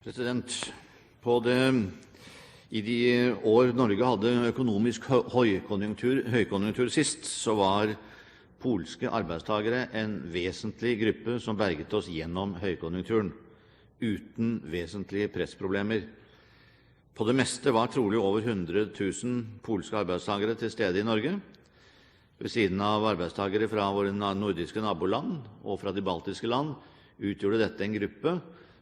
President, i de år Norge hadde økonomisk høykonjunktur sist, så var polske arbeidstagere en vesentlig gruppe som berget oss gjennom høykonjunkturen, uten vesentlige pressproblemer. På det meste var trolig over 100 000 polske arbeidstagere til stede i Norge, ved siden av arbeidstagere fra våre nordiske naboland og fra de baltiske land. Utgjorde dette en gruppe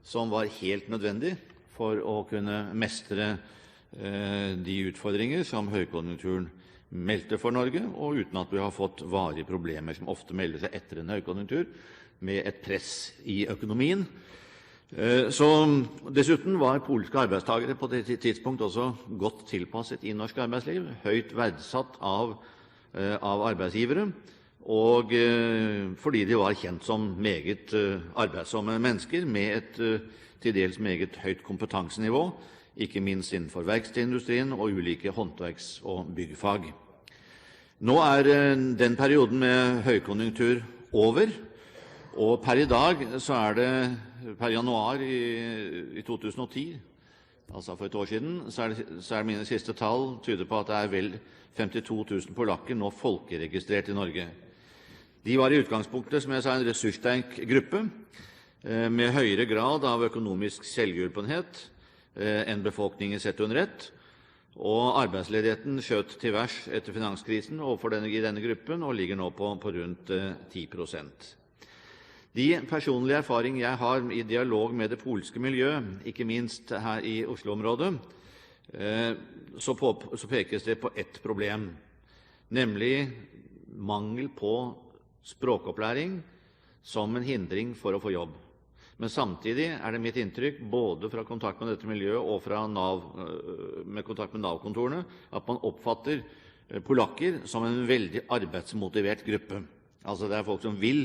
som var helt nødvendig for å kunne mestre de utfordringer som høykonjunkturen meldte for Norge, og uten at vi har fått varige problemer som ofte melder seg etter en høykonjunktur, med et press i økonomien. Dessuten var polske arbeidstagere på det tidspunkt også godt tilpasset i norsk arbeidsliv, høyt verdsatt av arbeidsgivere, og fordi de var kjent som meget arbeidsomme mennesker med et til dels meget høyt kompetansenivå, ikke minst innenfor verkstedindustrien og ulike håndverks- og byggfag. Nå er den perioden med høykonjunktur over, og per i dag så er det per januar i 2010, altså for et år siden, så er mine siste tall tyder på at det er vel 52 000 polakker nå folkeregistrert i Norge. De var i utgangspunktet, som jeg sa, en ressurssterk gruppe med høyere grad av økonomisk selvhjulpenhet enn befolkningen sett under ett, og arbeidsledigheten skjøt til værs etter finanskrisen i denne gruppen og ligger nå på rundt 10%. De personlige erfaringer jeg har i dialog med det polske miljøet, ikke minst her i Oslo-området, så pekes det på ett problem, nemlig mangel på språkopplæring som en hindring for å få jobb. Men samtidig er det mitt inntrykk, både fra kontakt med dette miljøet og fra med kontakt med Nav-kontorene, at man oppfatter polakker som en veldig arbeidsmotivert gruppe. Altså det er folk som vil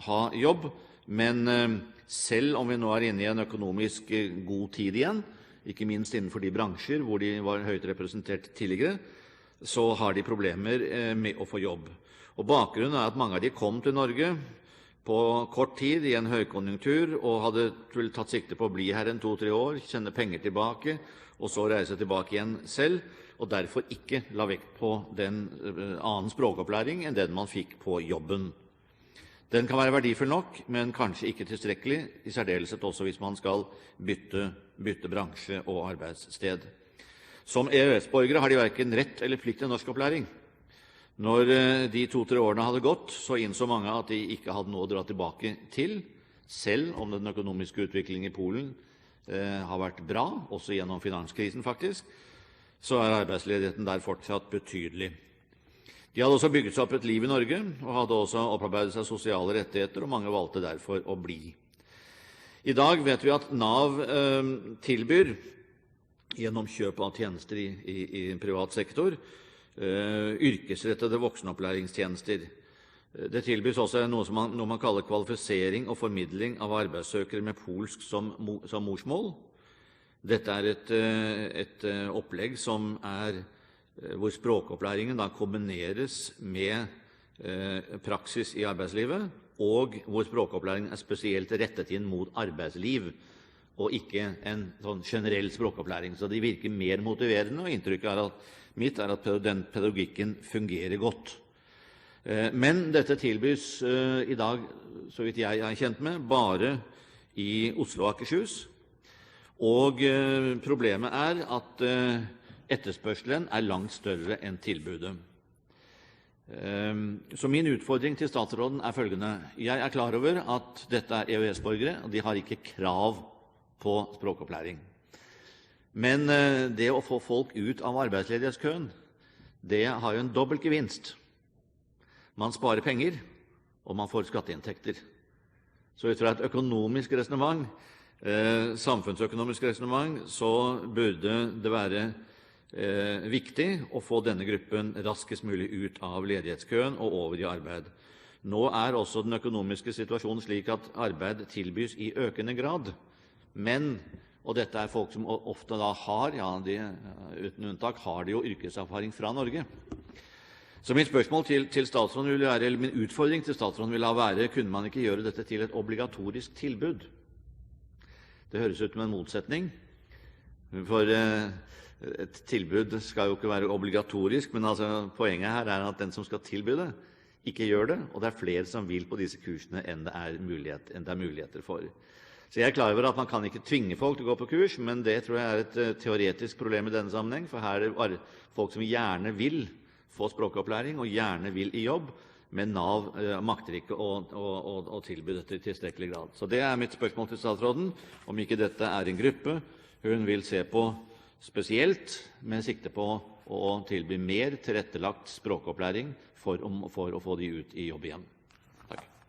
ha jobb, men selv om vi nå er inne i en økonomisk god tid igjen, ikke minst innenfor de bransjer hvor de var høyt representert tidligere, så har de problemer med å få jobb. Og bakgrunnen er at mange av de kom til Norge på kort tid i en høykonjunktur og hadde tatt sikte på å bli her en 2-3 år, tjene penger tilbake og så reise tilbake igjen selv, og derfor ikke la vekt på den annen språkopplæring enn den man fikk på jobben. Den kan være verdifull nok, men kanskje ikke tilstrekkelig, i særdeleshet også hvis man skal bytte bransje og arbeidssted. Som EØS-borgere har de hverken rett eller plikt til norskopplæring. Når de 2-3 årene hadde gått, så innså mange at de ikke hadde noe å dra tilbake til, selv om den økonomiske utviklingen i Polen har vært bra, også gjennom finanskrisen faktisk, så er arbeidsledigheten der fortsatt betydelig. De hadde også bygget seg opp et liv i Norge, og hadde også opparbeidet seg sosiale rettigheter, og mange valgte derfor å bli. I dag vet vi at Nav tilbyr, gjennom kjøp av tjenester i privat sektor, yrkesrettede voksenopplæringstjenester. Det tilbys også noe man kaller kvalifisering og formidling av arbeidssøkere med polsk som morsmål. Dette er et opplegg hvor språkopplæringen da kombineres med praksis i arbeidslivet, og hvor språkopplæringen er spesielt rettet inn mot arbeidsliv, og ikke en sånn generell språkopplæring. Så de virker mer motiverende, og inntrykket mitt er at den pedagogikken fungerer godt. Men dette tilbys i dag, så vidt jeg er kjent med, bare i Oslo og Akershus. Og problemet er at etterspørselen er langt større enn tilbudet. Så min utfordring til statsråden er følgende. Jeg er klar over at dette er EØS-borgere, og de har ikke krav på språkopplæring. Men det å få folk ut av arbeidsledighetskøen, det har jo en dobbelt gevinst. Man sparer penger, og man får skatteinntekter. Så ut fra et økonomisk resonemang, samfunnsøkonomisk resonemang, så burde det være viktig å få denne gruppen raskest mulig ut av ledighetskøen og over i arbeid. Nå er også den økonomiske situasjonen slik at arbeid tilbys i økende grad, og dette er folk som ofte da har, uten unntak, har de jo yrkeserfaring fra Norge. Så mitt spørsmål til statsråden vil være, eller min utfordring til statsråden vil være, kunne man ikke gjøre dette til et obligatorisk tilbud? Det høres ut som en motsetning, for et tilbud skal jo ikke være obligatorisk, men altså, poenget her er at den som skal tilby det, ikke gjør det, og det er flere som vil på disse kursene enn det er muligheter for. Så jeg er klar over at man kan ikke tvinge folk til å gå på kurs, men det tror jeg er et teoretisk problem i denne sammenheng, for her er det folk som gjerne vil få språkopplæring og gjerne vil i jobb, men Nav makter ikke å tilby dette i tilstrekkelig grad. Så det er mitt spørsmål til statsråden, om ikke dette er en gruppe hun vil se på spesielt, med sikte på å tilby mer tilrettelagt språkopplæring for å få de ut i jobb igjen.